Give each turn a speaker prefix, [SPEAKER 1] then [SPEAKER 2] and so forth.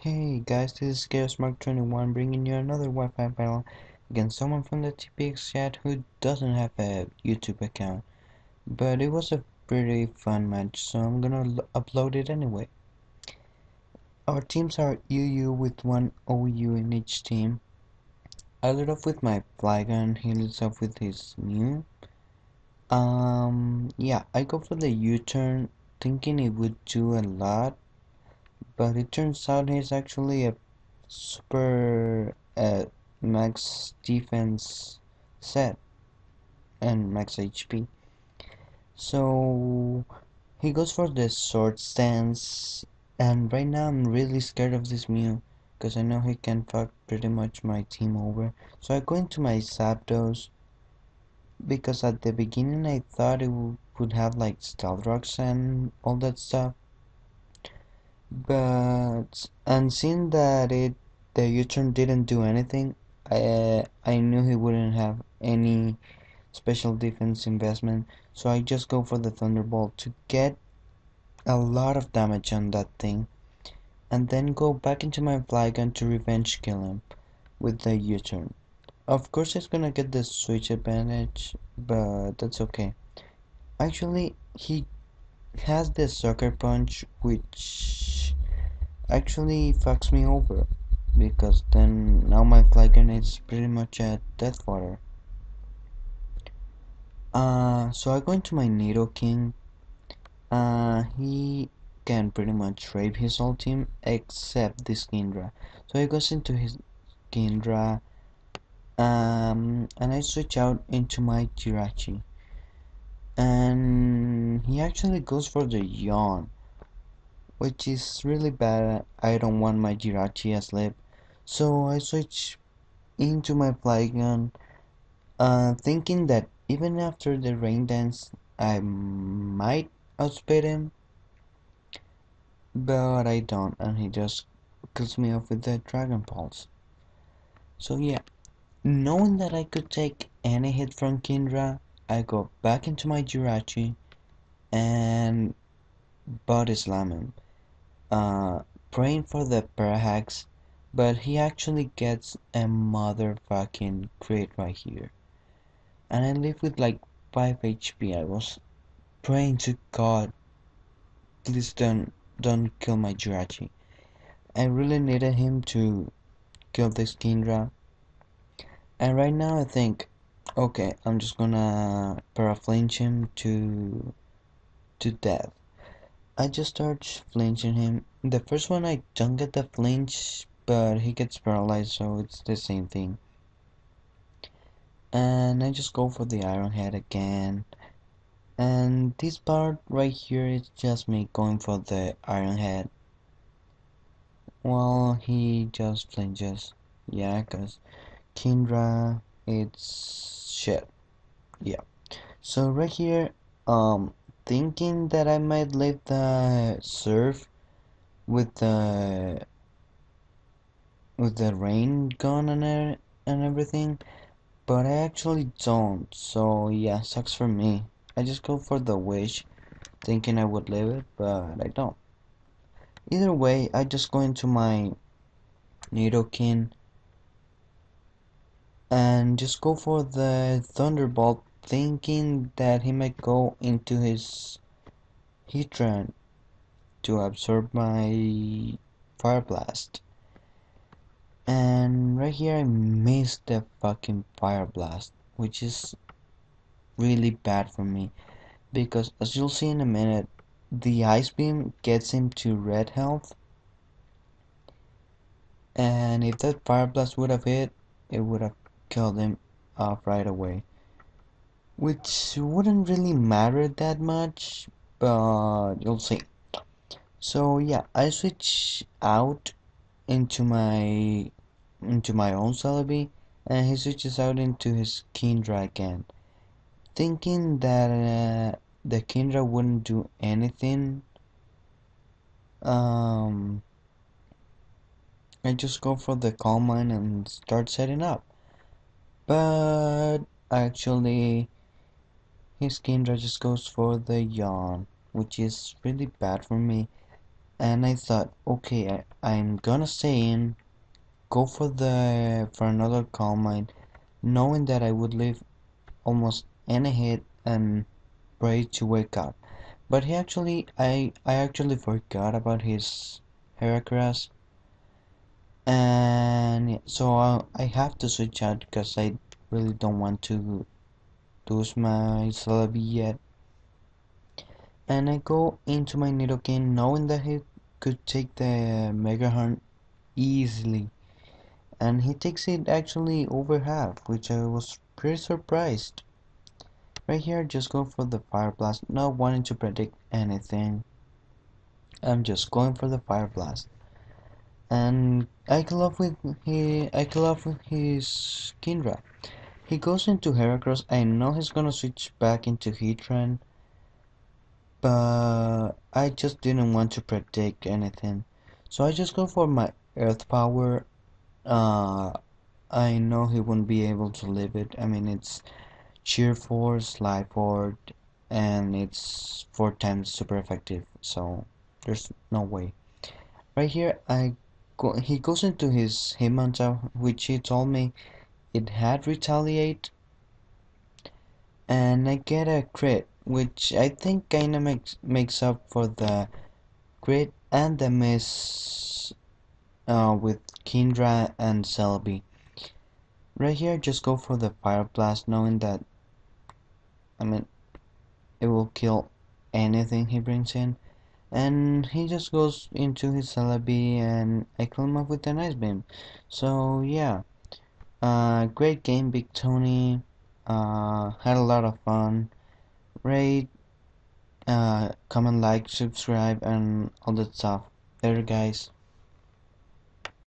[SPEAKER 1] Hey guys, this is ChaosMark21 bringing you another Wi-Fi battle against someone from the TPX chat who doesn't have a YouTube account. But it was a pretty fun match, so I'm gonna upload it anyway. Our teams are UU with one OU in each team. I lead off with my Flygon, he leads off with his Mew. Yeah, I go for the U-turn thinking it would do a lot, but it turns out he's actually a super max defense set and max HP. So he goes for the sword stance, and right now I'm really scared of this Mew because I know he can fuck pretty much my team over. So I go into my Zapdos because at the beginning I thought it would have like stealth rocks and all that stuff, but and seeing that the U-turn didn't do anything, I knew he wouldn't have any special defense investment, so I just go for the Thunderbolt to get a lot of damage on that thing, and then go back into my Flygon to revenge kill him with the U-turn. Of course he's gonna get the switch advantage, but that's okay. Actually, he has the Sucker Punch, which actually fucks me over, because then now my Flygon is pretty much a death fodder. So I go into my Nidoking. He can pretty much rape his whole team except this Kindra. So he goes into his Kindra, and I switch out into my Jirachi. And he actually goes for the Yawn, which is really bad. I don't want my Jirachi asleep. So I switch into my Flygon, thinking that even after the rain dance, I might outspeed him, but I don't, and he just kills me off with the Dragon Pulse. So yeah, knowing that I could take any hit from Kindra, I go back into my Jirachi and body slam him, praying for the Parahax, but he actually gets a motherfucking crit right here. And I live with like 5 HP. I was praying to God, please don't kill my Jirachi. I really needed him to kill this Kindra. And right now I think, okay, I'm just gonna paraflinch him to death. I just start flinching him. The first one I don't get the flinch, but he gets paralyzed, so it's the same thing. And I just go for the Iron Head again. And this part right here is just me going for the Iron Head. Well, he just flinches. Yeah, cause Kindra, it's shit. Yeah. So right here, thinking that I might leave the surf with the rain gun and everything, but I actually don't. So yeah, sucks for me. I just go for the wish, thinking I would leave it, but I don't. Either way, I just go into my Nidoking and just go for the Thunderbolt, thinking that he might go into his Heatran to absorb my Fire Blast. And right here I missed the fucking Fire Blast, which is really bad for me, because as you'll see in a minute, the Ice Beam gets him to red health, and if that Fire Blast would have hit, it would have killed him off right away, which wouldn't really matter that much, but you'll see. So yeah, I switch out into my own Celebi, and he switches out into his Kindra again, thinking that the Kindra wouldn't do anything. Um, I just go for the Calm Mind and start setting up, but actually his Kindra just goes for the Yawn, which is really bad for me. and I thought, okay, I'm gonna stay in, go for another calm mine, knowing that I would leave almost any hit and pray to wake up. But I actually forgot about his Heracross, and so I have to switch out because I really don't want to lose my Celebi yet. And I go into my Nidoking knowing that he could take the Mega Horn easily, and he takes it actually over half, which I was pretty surprised. Right here, just go for the Fire Blast, not wanting to predict anything. I'm just going for the Fire Blast. And I kill off with his Kindra. He goes into Heracross. I know he's gonna switch back into Heatran, but I just didn't want to predict anything. So I just go for my Earth Power. Uh, I know he wouldn't be able to live it. I mean, it's Sheer Force, Life Orb, and it's 4 times super effective. So there's no way. Right here, he goes into his Hitmonchan, which he told me it had Retaliate, and I get a crit, which I think kinda makes up for the crit and the miss with Kindra and Celebi. Right here, just go for the Fire Blast, knowing that, I mean, it will kill anything he brings in. And he just goes into his Celebi, and I kill him off with an Ice Beam. So yeah, great game, Big Tony. Had a lot of fun. Rate, comment, like, subscribe, and all that stuff. Later, guys.